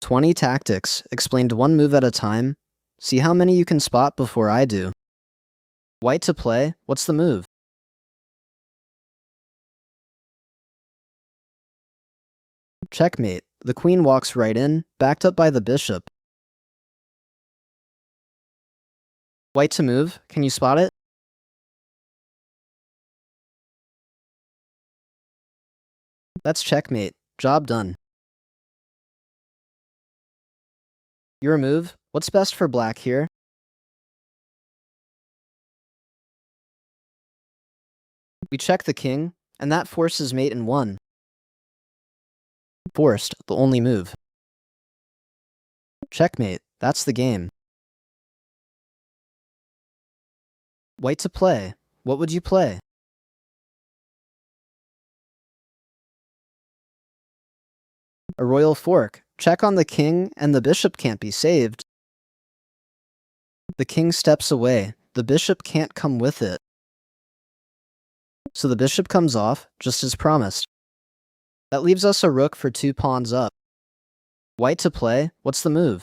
20 tactics, explained one move at a time. See how many you can spot before I do. White to play, what's the move? Checkmate, the queen walks right in, backed up by the bishop. White to move, can you spot it? That's checkmate, job done. Your move, what's best for black here? We check the king, and that forces mate in 1. Forced, the only move. Checkmate, that's the game. White to play, what would you play? A royal fork, check on the king, and the bishop can't be saved. The king steps away, the bishop can't come with it. So the bishop comes off, just as promised. That leaves us a rook for 2 pawns up. White to play, what's the move?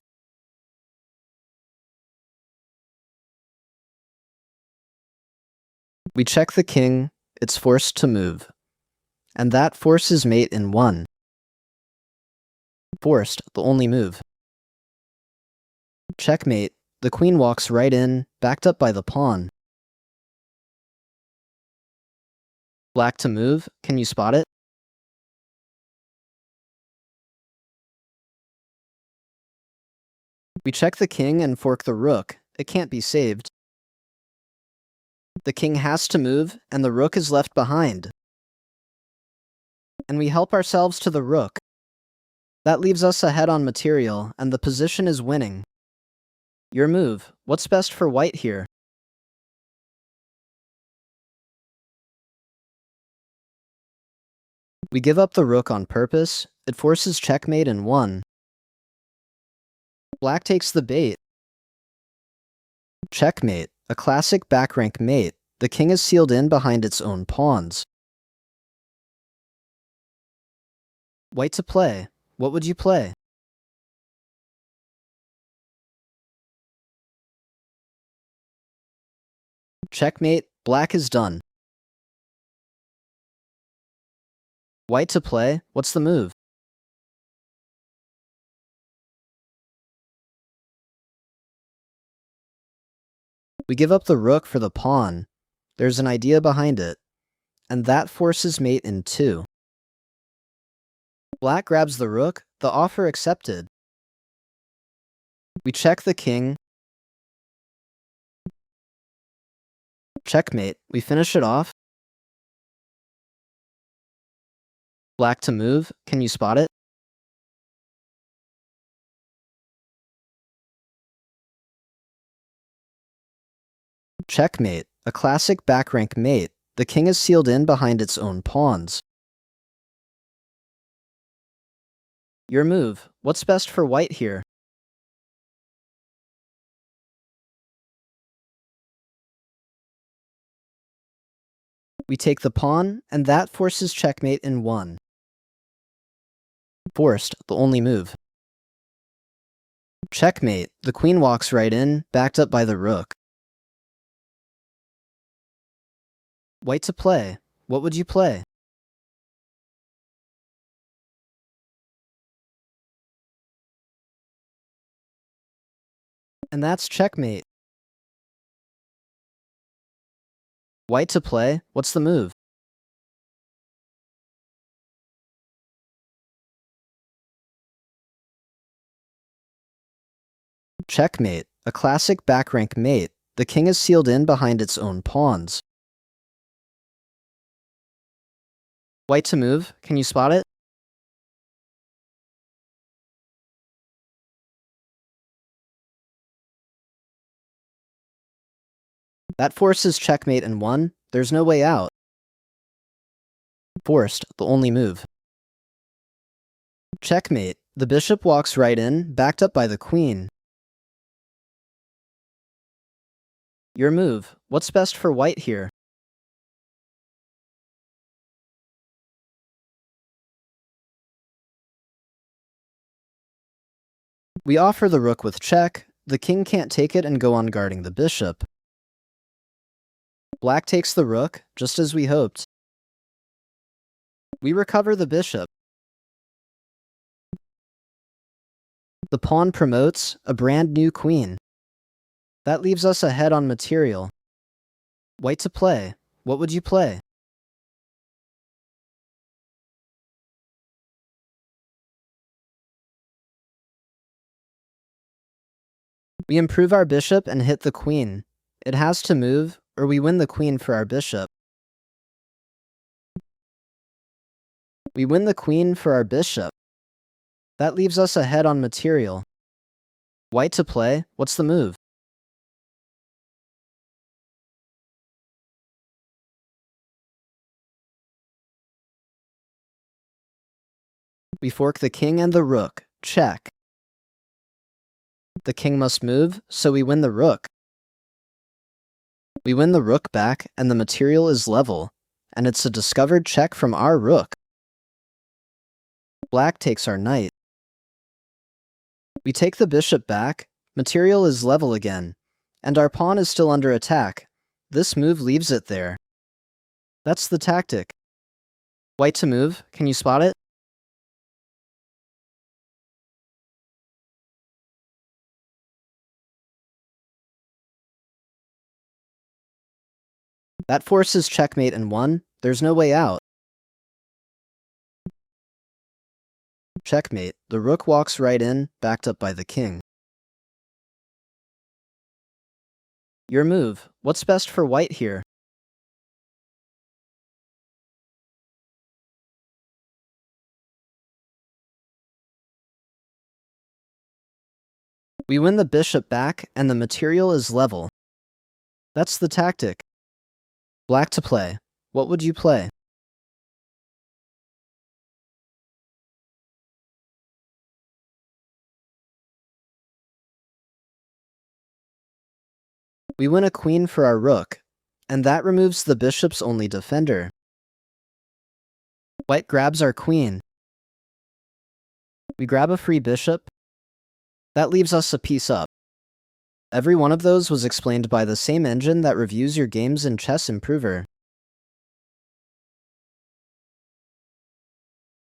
We check the king, it's forced to move. And that forces mate in 1. Forced, the only move. Checkmate, the queen walks right in, backed up by the pawn. Black to move, can you spot it? We check the king and fork the rook, it can't be saved. The king has to move, and the rook is left behind. And we help ourselves to the rook. That leaves us ahead on material, and the position is winning. Your move, what's best for white here? We give up the rook on purpose, it forces checkmate in 1. Black takes the bait. Checkmate, a classic back rank mate. The king is sealed in behind its own pawns. White to play, what would you play? Checkmate, black is done. White to play, what's the move? We give up the rook for the pawn. There's an idea behind it, and that forces mate in 2. Black grabs the rook, the offer accepted. We check the king. Checkmate, we finish it off. Black to move, can you spot it? Checkmate, a classic back rank mate. The king is sealed in behind its own pawns. Your move, what's best for white here? We take the pawn, and that forces checkmate in 1. Forced, the only move. Checkmate, the queen walks right in, backed up by the rook. White to play, what would you play? And that's checkmate. White to play, what's the move? Checkmate, a classic back rank mate. The king is sealed in behind its own pawns. White to move, can you spot it? That forces checkmate in 1. There's no way out. Forced, the only move. Checkmate, the bishop walks right in, backed up by the queen. Your move, what's best for white here? We offer the rook with check. The king can't take it and go on guarding the bishop. Black takes the rook, just as we hoped. We recover the bishop. The pawn promotes a brand new queen. That leaves us ahead on material. White to play. What would you play? We improve our bishop and hit the queen. It has to move, or we win the queen for our bishop. We win the queen for our bishop. That leaves us ahead on material. White to play. What's the move? We fork the king and the rook. Check. The king must move, so we win the rook. We win the rook back, and the material is level, and it's a discovered check from our rook. Black takes our knight. We take the bishop back, material is level again, and our pawn is still under attack. This move leaves it there. That's the tactic. White to move, can you spot it? That forces checkmate and won. There's no way out. Checkmate. The rook walks right in, backed up by the king. Your move. What's best for white here? We win the bishop back, and the material is level. That's the tactic. Black to play. What would you play? We win a queen for our rook, and that removes the bishop's only defender. White grabs our queen. We grab a free bishop. That leaves us a piece up. Every one of those was explained by the same engine that reviews your games in ChessImprover.